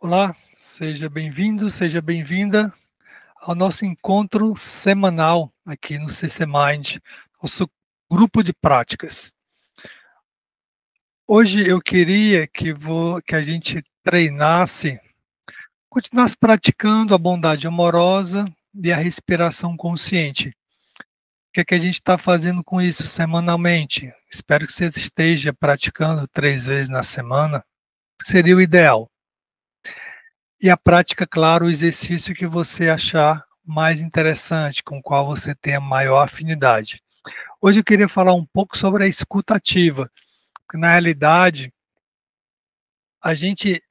Olá, seja bem-vindo, seja bem-vinda ao nosso encontro semanal aqui no CC Mind, nosso grupo de práticas. Hoje eu queria que a gente continuasse praticando a bondade amorosa e a respiração consciente. O que é que a gente está fazendo com isso semanalmente? Espero que você esteja praticando 3 vezes na semana, seria o ideal. E a prática, claro, o exercício que você achar mais interessante, com o qual você tenha maior afinidade. Hoje eu queria falar um pouco sobre a escuta ativa, porque na realidade a gente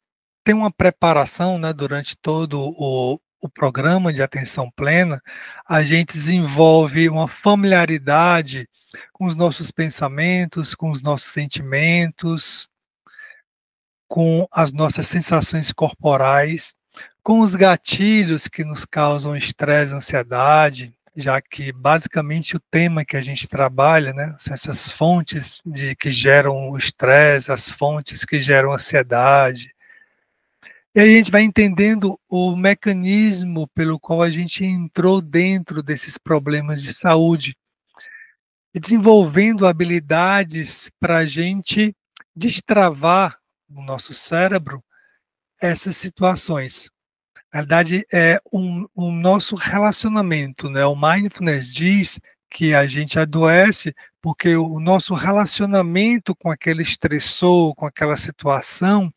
tem uma preparação, né, durante todo o programa de atenção plena, a gente desenvolve uma familiaridade com os nossos pensamentos, com os nossos sentimentos, com as nossas sensações corporais, com os gatilhos que nos causam estresse, ansiedade, já que basicamente o tema que a gente trabalha, né, são essas fontes que geram o estresse, as fontes que geram ansiedade. E aí a gente vai entendendo o mecanismo pelo qual a gente entrou dentro desses problemas de saúde e desenvolvendo habilidades para a gente destravar no nosso cérebro essas situações. Na verdade, é um nosso relacionamento, né, o mindfulness diz que a gente adoece porque o nosso relacionamento com aquele estressor, com aquela situação,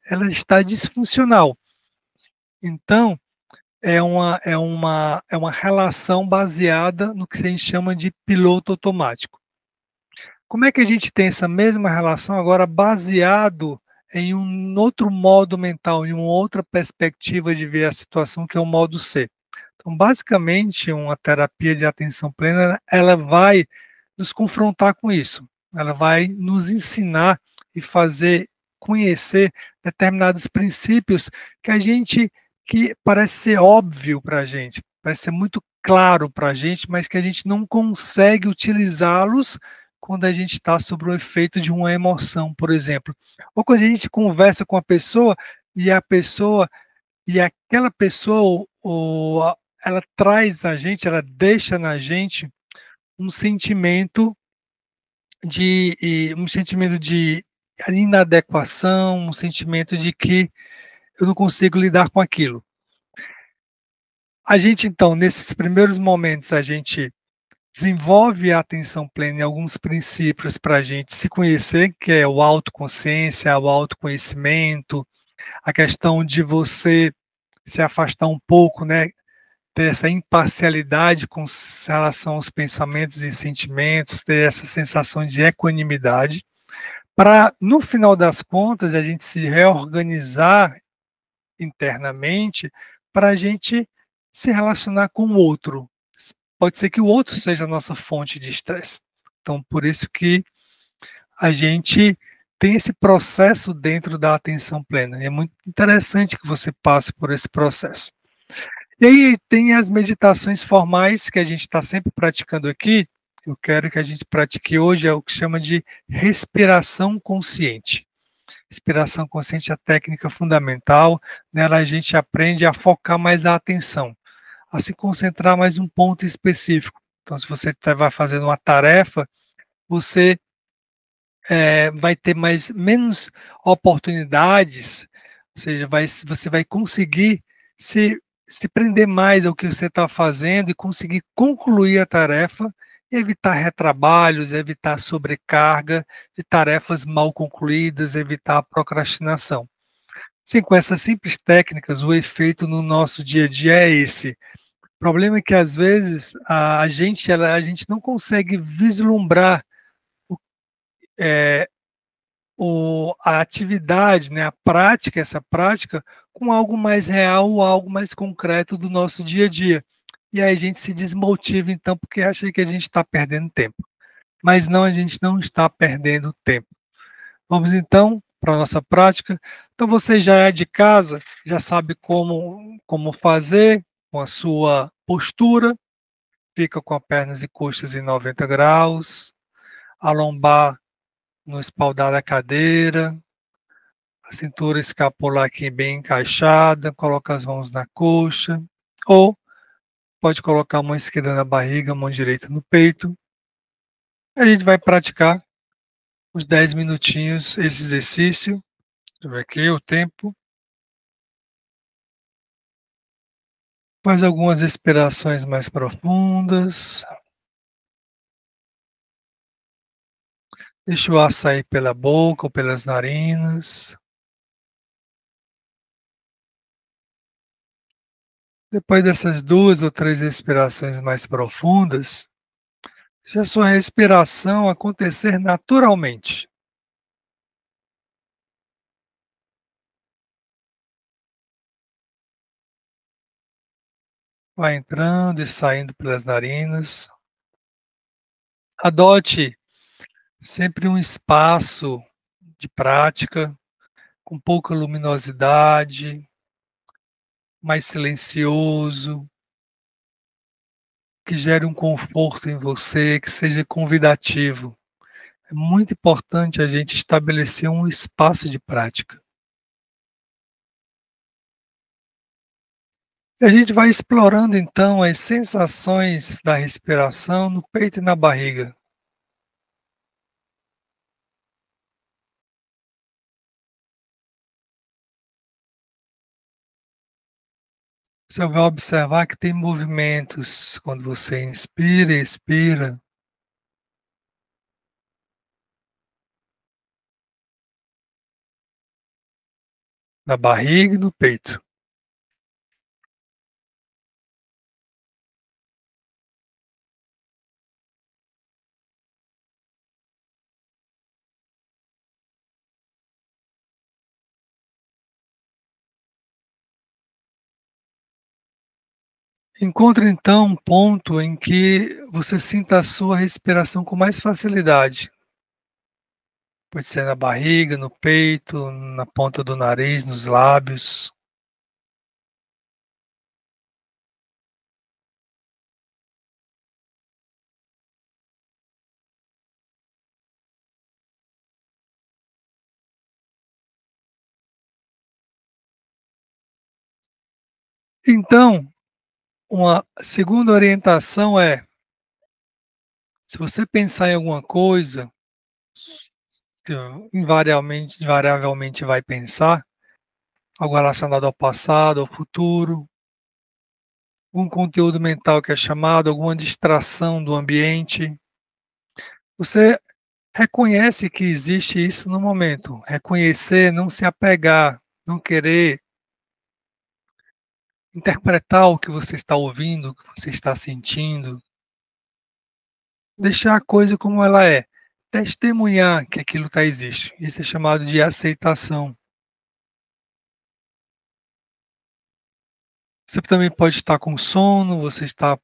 ela está disfuncional. Então, é uma relação baseada no que a gente chama de piloto automático. Como é que a gente tem essa mesma relação agora baseado em um outro modo mental, em uma outra perspectiva de ver a situação, que é o modo C? Então, basicamente, uma terapia de atenção plena, ela vai nos confrontar com isso. Ela vai nos ensinar e fazer conhecer determinados princípios que parece ser óbvio para a gente, parece ser muito claro para a gente, mas que a gente não consegue utilizá-los quando a gente está sob o efeito de uma emoção, por exemplo. Ou quando a gente conversa com a pessoa e aquela pessoa, ela traz na gente, ela deixa na gente um sentimento de inadequação, um sentimento de que eu não consigo lidar com aquilo. A gente, então, nesses primeiros momentos, a gente desenvolve a atenção plena em alguns princípios para a gente se conhecer, que é o autoconsciência, o autoconhecimento, a questão de você se afastar um pouco, né, ter essa imparcialidade com relação aos pensamentos e sentimentos, ter essa sensação de equanimidade, para, no final das contas, a gente se reorganizar internamente para a gente se relacionar com o outro. Pode ser que o outro seja a nossa fonte de estresse. Então, por isso que a gente tem esse processo dentro da atenção plena. É muito interessante que você passe por esse processo. E aí tem as meditações formais que a gente está sempre praticando aqui. Eu quero que a gente pratique hoje é o que chama de respiração consciente. Respiração consciente é a técnica fundamental. Nela a gente aprende a focar mais a atenção, a se concentrar mais em um ponto específico. Então, se você vai fazendo uma tarefa, você vai ter menos oportunidades, ou seja, você vai conseguir se prender mais ao que você está fazendo e conseguir concluir a tarefa, e evitar retrabalhos, evitar sobrecarga de tarefas mal concluídas, evitar a procrastinação. Sim, com essas simples técnicas, o efeito no nosso dia a dia é esse. O problema é que, às vezes, a gente não consegue vislumbrar é, a atividade, né, essa prática, com algo mais real, algo mais concreto do nosso dia a dia. E aí a gente se desmotiva, então, porque acha que a gente está perdendo tempo. Mas não, a gente não está perdendo tempo. Vamos então para a nossa prática. Então você já é de casa, já sabe como fazer com a sua postura, fica com as pernas e coxas em 90 graus, a lombar no espaldar da cadeira, a cintura escapular aqui bem encaixada, coloca as mãos na coxa, ou pode colocar a mão esquerda na barriga, a mão direita no peito. A gente vai praticar uns 10 minutinhos esse exercício. Deixa eu ver aqui o tempo. Faz algumas respirações mais profundas. Deixa o ar sair pela boca ou pelas narinas. Depois dessas 2 ou 3 respirações mais profundas, deixa a sua respiração acontecer naturalmente. Vai entrando e saindo pelas narinas. Adote sempre um espaço de prática com pouca luminosidade, mais silencioso, que gere um conforto em você, que seja convidativo. É muito importante a gente estabelecer um espaço de prática. E a gente vai explorando então as sensações da respiração no peito e na barriga. Você vai observar que tem movimentos quando você inspira e expira. Na barriga e no peito. Encontre então um ponto em que você sinta a sua respiração com mais facilidade. Pode ser na barriga, no peito, na ponta do nariz, nos lábios. Então, uma segunda orientação é, se você pensar em alguma coisa, que invariavelmente vai pensar, algo relacionado ao passado, ao futuro, algum conteúdo mental que é chamado, alguma distração do ambiente, você reconhece que existe isso no momento. Reconhecer, não se apegar, não querer interpretar o que você está ouvindo, o que você está sentindo. Deixar a coisa como ela é. Testemunhar que aquilo está existe. Isso é chamado de aceitação. Você também pode estar com sono,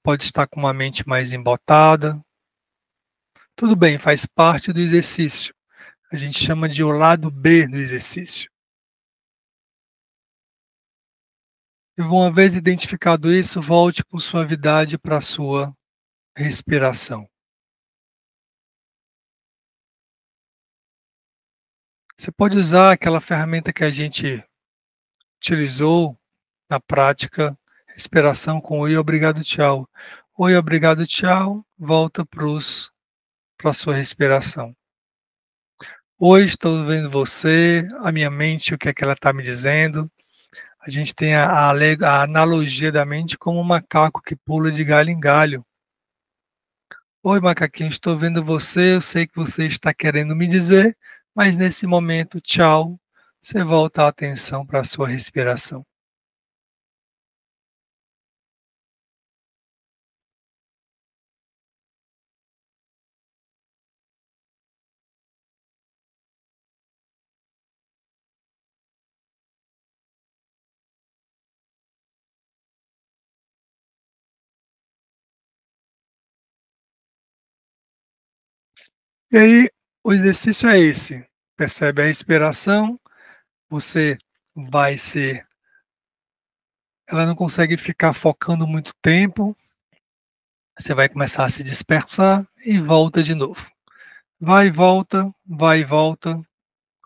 pode estar com uma mente mais embotada. Tudo bem, faz parte do exercício. A gente chama de o lado B do exercício. E uma vez identificado isso, volte com suavidade para a sua respiração. Você pode usar aquela ferramenta que a gente utilizou na prática, respiração com oi, obrigado, tchau. Oi, obrigado, tchau, volta para a sua respiração. Oi, estou vendo você, a minha mente, o que é que ela está me dizendo. A gente tem a analogia da mente como um macaco que pula de galho em galho. Oi, macaquinho, estou vendo você, eu sei que você está querendo me dizer, mas nesse momento, tchau, você volta a atenção para a sua respiração. E aí, o exercício é esse. Percebe a respiração, você vai ser. Ela não consegue ficar focando muito tempo, você vai começar a se dispersar e volta de novo. Vai e volta,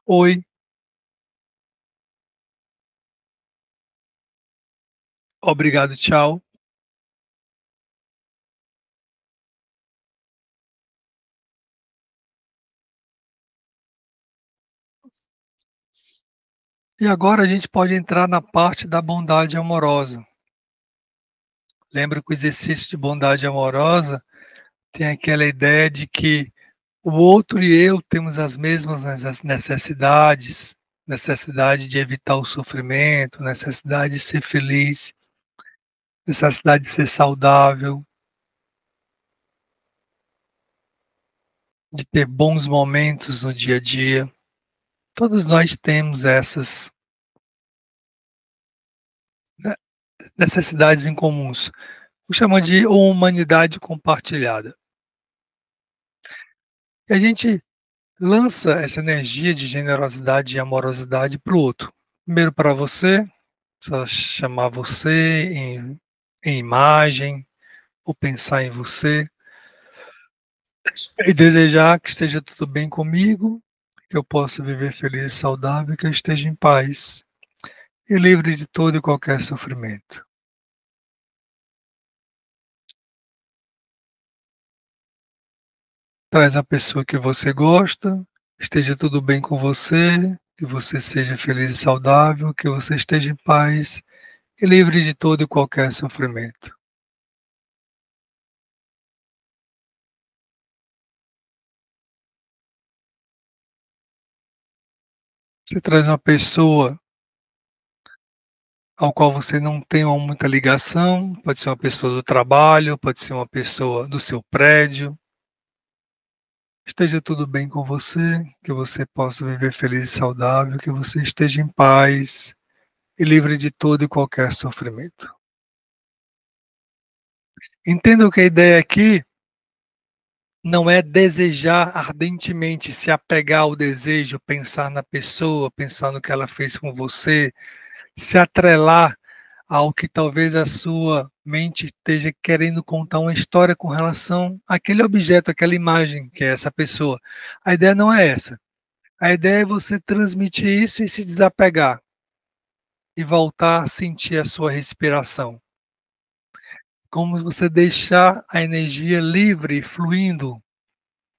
oi, Obrigado, tchau. E agora a gente pode entrar na parte da bondade amorosa. Lembra que o exercício de bondade amorosa tem aquela ideia de que o outro e eu temos as mesmas necessidades, necessidade de evitar o sofrimento, necessidade de ser feliz, necessidade de ser saudável, de ter bons momentos no dia a dia. Todos nós temos essas, né, necessidades em comuns. O chama de humanidade compartilhada. E a gente lança essa energia de generosidade e amorosidade para o outro. Primeiro para você, só chamar você em imagem, ou pensar em você, e desejar que esteja tudo bem comigo, que eu possa viver feliz e saudável, que eu esteja em paz e livre de todo e qualquer sofrimento. Traz a pessoa que você gosta, esteja tudo bem com você, que você seja feliz e saudável, que você esteja em paz e livre de todo e qualquer sofrimento. Você traz uma pessoa ao qual você não tem muita ligação, pode ser uma pessoa do trabalho, pode ser uma pessoa do seu prédio. Esteja tudo bem com você, que você possa viver feliz e saudável, que você esteja em paz e livre de todo e qualquer sofrimento. Entenda que a ideia aqui não é desejar ardentemente, se apegar ao desejo, pensar na pessoa, pensar no que ela fez com você, se atrelar ao que talvez a sua mente esteja querendo contar uma história com relação àquele objeto, àquela imagem que é essa pessoa. A ideia não é essa. A ideia é você transmitir isso e se desapegar e voltar a sentir a sua respiração. Como você deixar a energia livre, fluindo,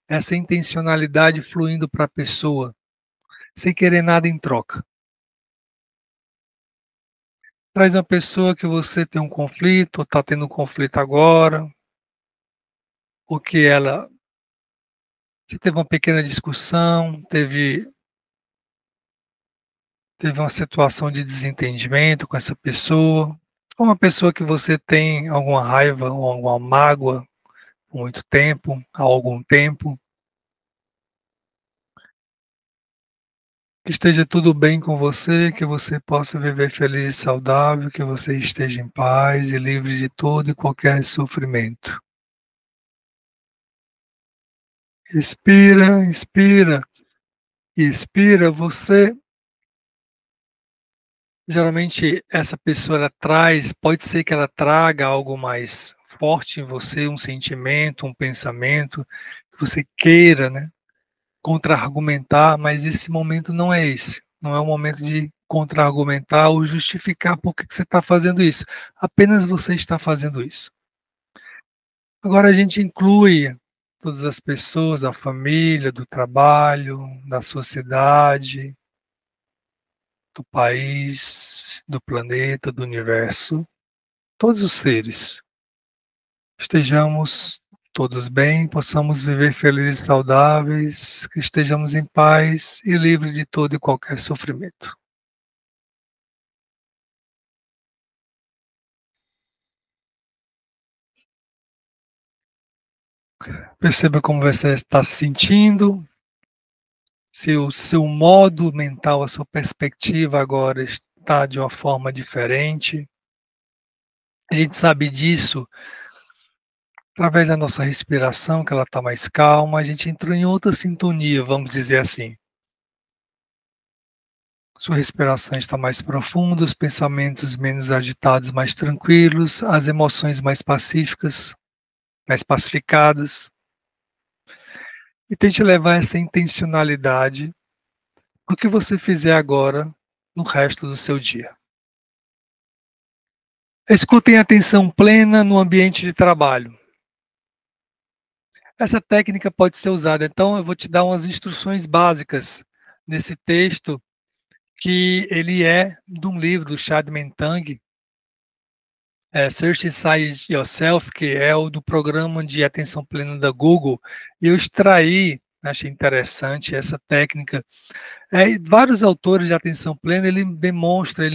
essa intencionalidade fluindo para a pessoa, sem querer nada em troca. Traz uma pessoa que você tem um conflito, ou está tendo um conflito agora, ou que ela você teve uma pequena discussão, teve uma situação de desentendimento com essa pessoa, ou uma pessoa que você tem alguma raiva ou alguma mágoa por muito tempo, há algum tempo. Que esteja tudo bem com você, que você possa viver feliz e saudável, que você esteja em paz e livre de todo e qualquer sofrimento. Expira, inspira e expira. Você, geralmente, essa pessoa ela traz, pode ser que ela traga algo mais forte em você, um sentimento, um pensamento, que você queira, né, contra-argumentar, mas esse momento não é esse. Não é o momento de contra-argumentar ou justificar por que você está fazendo isso. Apenas você está fazendo isso. Agora a gente inclui todas as pessoas da família, do trabalho, da sociedade, do país, do planeta, do universo, todos os seres. Estejamos todos bem, possamos viver felizes e saudáveis, que estejamos em paz e livres de todo e qualquer sofrimento. Perceba como você está se sentindo, se o seu modo mental, a sua perspectiva agora está de uma forma diferente. A gente sabe disso através da nossa respiração, que ela está mais calma, a gente entrou em outra sintonia, vamos dizer assim. Sua respiração está mais profunda, os pensamentos menos agitados, mais tranquilos, as emoções mais pacíficas, mais pacificadas. E tente levar essa intencionalidade no que você fizer agora no resto do seu dia. Escutem atenção plena no ambiente de trabalho. Essa técnica pode ser usada, então eu vou te dar umas instruções básicas nesse texto, que ele é de um livro do Chad Mentang, Search Inside Yourself, que é o do programa de atenção plena da Google, e eu extraí, achei interessante essa técnica. Vários autores de atenção plena, ele mostra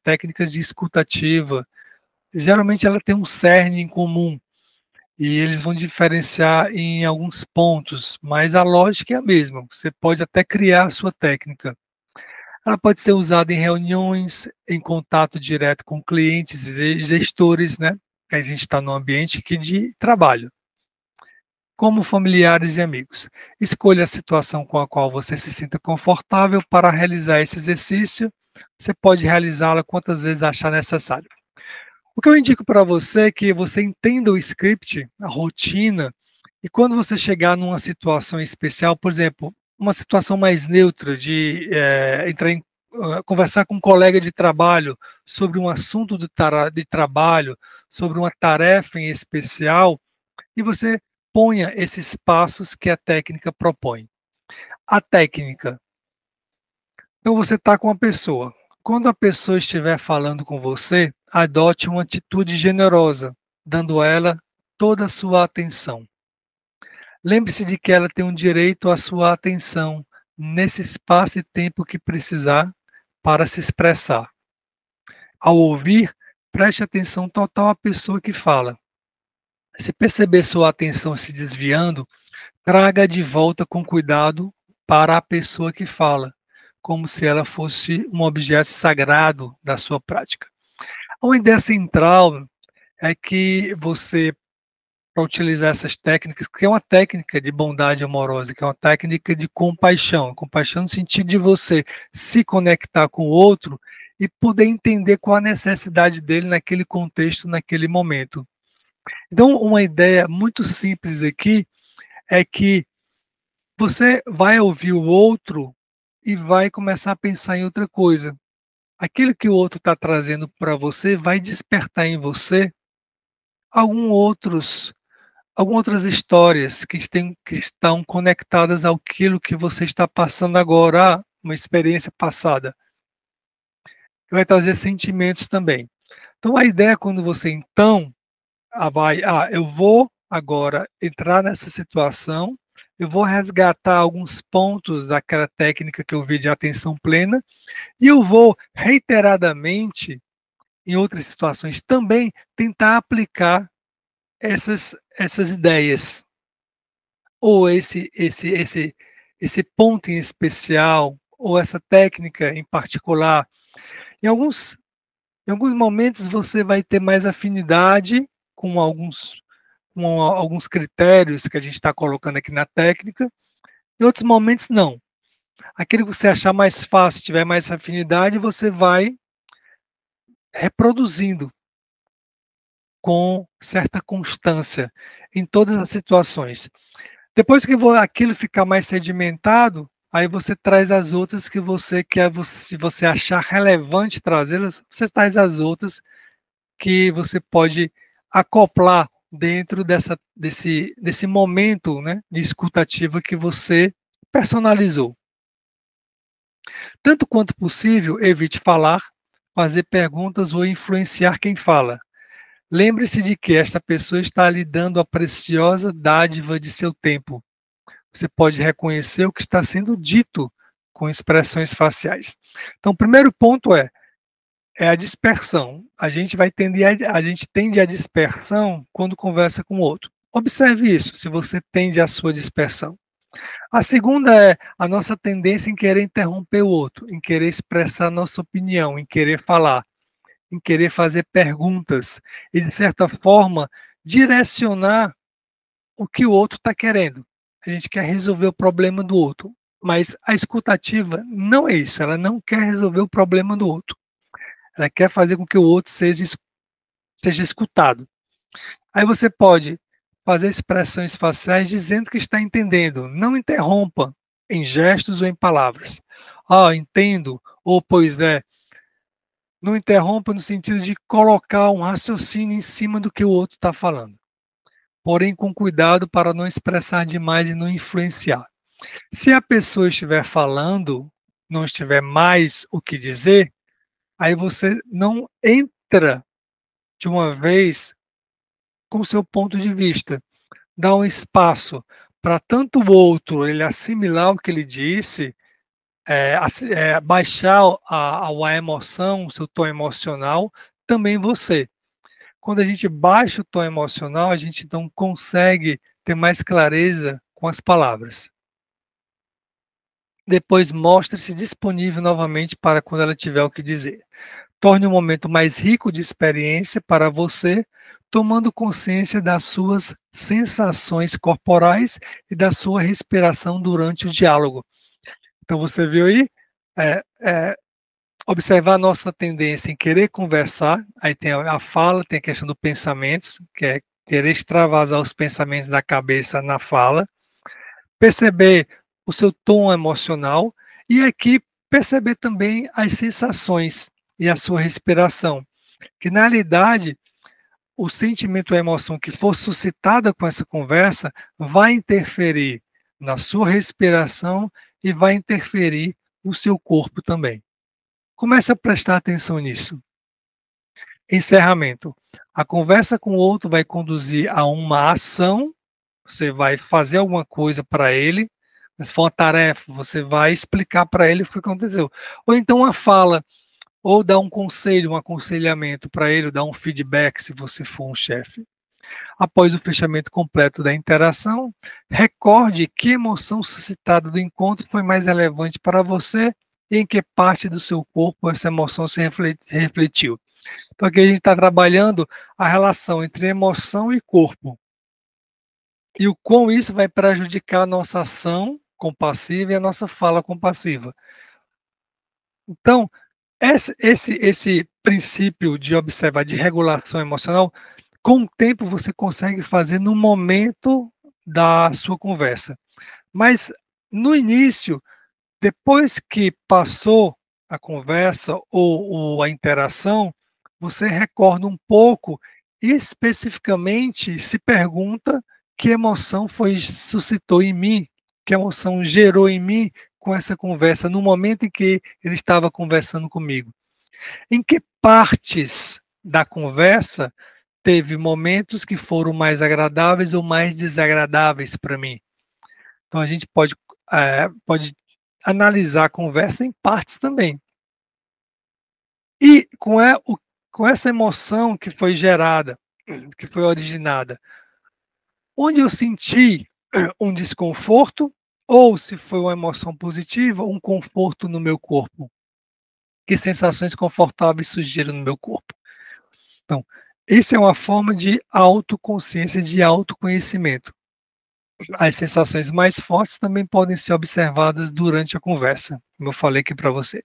técnicas de escutativa. Geralmente ela tem um cerne em comum, e eles vão diferenciar em alguns pontos, mas a lógica é a mesma. Você pode até criar a sua técnica. Ela pode ser usada em reuniões, em contato direto com clientes e gestores, né? Que a gente está no ambiente aqui de trabalho, como familiares e amigos. Escolha a situação com a qual você se sinta confortável para realizar esse exercício. Você pode realizá-la quantas vezes achar necessário. O que eu indico para você é que você entenda o script, a rotina, e quando você chegar numa situação especial, por exemplo, uma situação mais neutra de conversar com um colega de trabalho sobre um assunto de trabalho, sobre uma tarefa em especial, e você ponha esses passos que a técnica propõe. A técnica. Então você está com uma pessoa. Quando a pessoa estiver falando com você, adote uma atitude generosa, dando a ela toda a sua atenção. Lembre-se de que ela tem um direito à sua atenção nesse espaço e tempo que precisar para se expressar. Ao ouvir, preste atenção total à pessoa que fala. Se perceber sua atenção se desviando, traga de volta com cuidado para a pessoa que fala, como se ela fosse um objeto sagrado da sua prática. Uma ideia central é que você, para utilizar essas técnicas, que é uma técnica de bondade amorosa, que é uma técnica de compaixão no sentido de você se conectar com o outro e poder entender qual a necessidade dele naquele contexto, naquele momento. Então, uma ideia muito simples aqui é que você vai ouvir o outro e vai começar a pensar em outra coisa. Aquilo que o outro está trazendo para você vai despertar em você algumas outras histórias que estão conectadas àquilo que você está passando agora, uma experiência passada. Vai trazer sentimentos também. Então, a ideia quando você, então, eu vou agora entrar nessa situação, eu vou resgatar alguns pontos daquela técnica que eu vi de atenção plena, e eu vou reiteradamente, em outras situações também, tentar aplicar essas ideias, ou esse ponto em especial, ou essa técnica em particular. Em alguns momentos você vai ter mais afinidade com alguns critérios que a gente está colocando aqui na técnica, em outros momentos não. Aquilo que você achar mais fácil, tiver mais afinidade, você vai reproduzindo com certa constância em todas as situações. Depois que aquilo ficar mais sedimentado, aí você traz as outras que você quer, se você achar relevante trazê-las, você traz as outras que você pode acoplar dentro desse momento, né, de escutativa que você personalizou. Tanto quanto possível, evite falar, fazer perguntas ou influenciar quem fala. Lembre-se de que esta pessoa está lhe dando a preciosa dádiva de seu tempo. Você pode reconhecer o que está sendo dito com expressões faciais. Então, o primeiro ponto é a dispersão. A gente tende à dispersão quando conversa com o outro. Observe isso, se você tende à sua dispersão. A segunda é a nossa tendência em querer interromper o outro, em querer expressar nossa opinião, em querer falar, em querer fazer perguntas e, de certa forma, direcionar o que o outro está querendo. A gente quer resolver o problema do outro, mas a escutativa não é isso, ela não quer resolver o problema do outro. Ela quer fazer com que o outro seja escutado. Aí você pode fazer expressões faciais dizendo que está entendendo. Não interrompa em gestos ou em palavras. Entendo, ou pois é. Não interrompa no sentido de colocar um raciocínio em cima do que o outro está falando, porém com cuidado para não expressar demais e não influenciar. Se a pessoa estiver falando, não estiver mais o que dizer, aí você não entra de uma vez com o seu ponto de vista. Dá um espaço para tanto o outro ele assimilar o que ele disse, baixar a emoção, o seu tom emocional, também você. Quando a gente baixa o tom emocional, a gente não consegue ter mais clareza com as palavras. Depois mostre-se disponível novamente para quando ela tiver o que dizer. Torne o momento mais rico de experiência para você, tomando consciência das suas sensações corporais e da sua respiração durante o diálogo. Então você viu aí? É, é, observar a nossa tendência em querer conversar, aí tem a fala, tem a questão do pensamentos, que é querer extravasar os pensamentos da cabeça na fala, perceber o seu tom emocional e aqui perceber também as sensações e a sua respiração, que na realidade o sentimento ou a emoção que for suscitada com essa conversa vai interferir na sua respiração e vai interferir no seu corpo também. Comece a prestar atenção nisso. Encerramento. A conversa com o outro vai conduzir a uma ação, você vai fazer alguma coisa para ele, se for uma tarefa, você vai explicar para ele o que aconteceu. Ou então uma fala, ou dar um conselho, um aconselhamento para ele, dar um feedback se você for um chefe. Após o fechamento completo da interação, recorde que emoção suscitada do encontro foi mais relevante para você e em que parte do seu corpo essa emoção se refletiu. Então aqui a gente está trabalhando a relação entre emoção e corpo. E o quão isso vai prejudicar a nossa ação compassiva e a nossa fala compassiva. Então, esse princípio de observar, de regulação emocional, com o tempo você consegue fazer no momento da sua conversa. Mas no início, depois que passou a conversa ou a interação, você recorda um pouco e especificamente se pergunta que emoção suscitou em mim, que emoção gerou em mim com essa conversa, no momento em que ele estava conversando comigo. Em que partes da conversa teve momentos que foram mais agradáveis ou mais desagradáveis para mim? Então a gente pode analisar a conversa em partes também. E com essa emoção que foi gerada, que foi originada, onde eu senti um desconforto, ou se foi uma emoção positiva, um conforto no meu corpo. Que sensações confortáveis surgiram no meu corpo. Então, isso é uma forma de autoconsciência, de autoconhecimento. As sensações mais fortes também podem ser observadas durante a conversa, como eu falei aqui para você.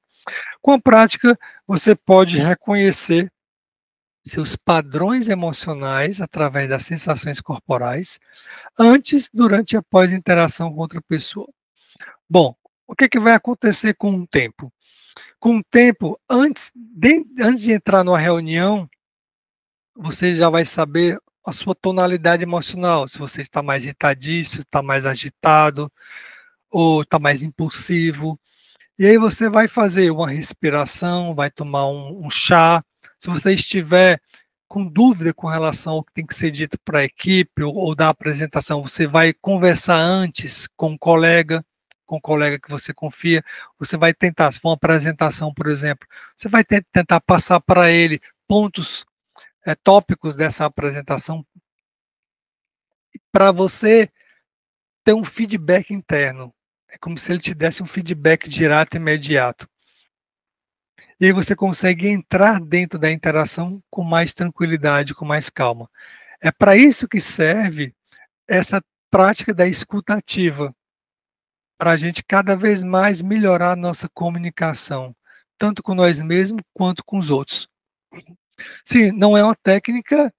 Com a prática, você pode reconhecer seus padrões emocionais através das sensações corporais, antes, durante e após a interação com outra pessoa. Bom, o que vai acontecer com o tempo? Com o tempo, antes de entrar numa reunião, você já vai saber a sua tonalidade emocional, se você está mais irritadiço, está mais agitado, ou está mais impulsivo. E aí você vai fazer uma respiração, vai tomar um chá. Se você estiver com dúvida com relação ao que tem que ser dito para a equipe ou da apresentação, você vai conversar antes com um colega que você confia. Você vai tentar, se for uma apresentação, por exemplo, você vai tentar passar para ele pontos, tópicos dessa apresentação para você ter um feedback interno. É como se ele te desse um feedback direto e imediato. E aí você consegue entrar dentro da interação com mais tranquilidade, com mais calma. É para isso que serve essa prática da escuta ativa, para a gente cada vez mais melhorar a nossa comunicação, tanto com nós mesmos quanto com os outros. Sim, não é uma técnica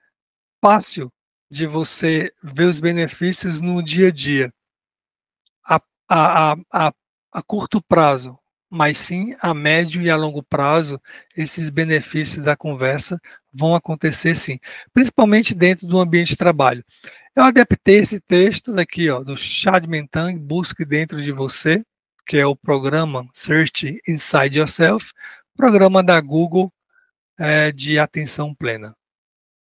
fácil de você ver os benefícios no dia a dia. A, a, a, a curto prazo, mas sim a médio e a longo prazo, esses benefícios da conversa vão acontecer sim, principalmente dentro do ambiente de trabalho. Eu adaptei esse texto daqui, ó, do Chad Mentang, Busque Dentro de Você, que é o programa Search Inside Yourself, programa da Google de atenção plena.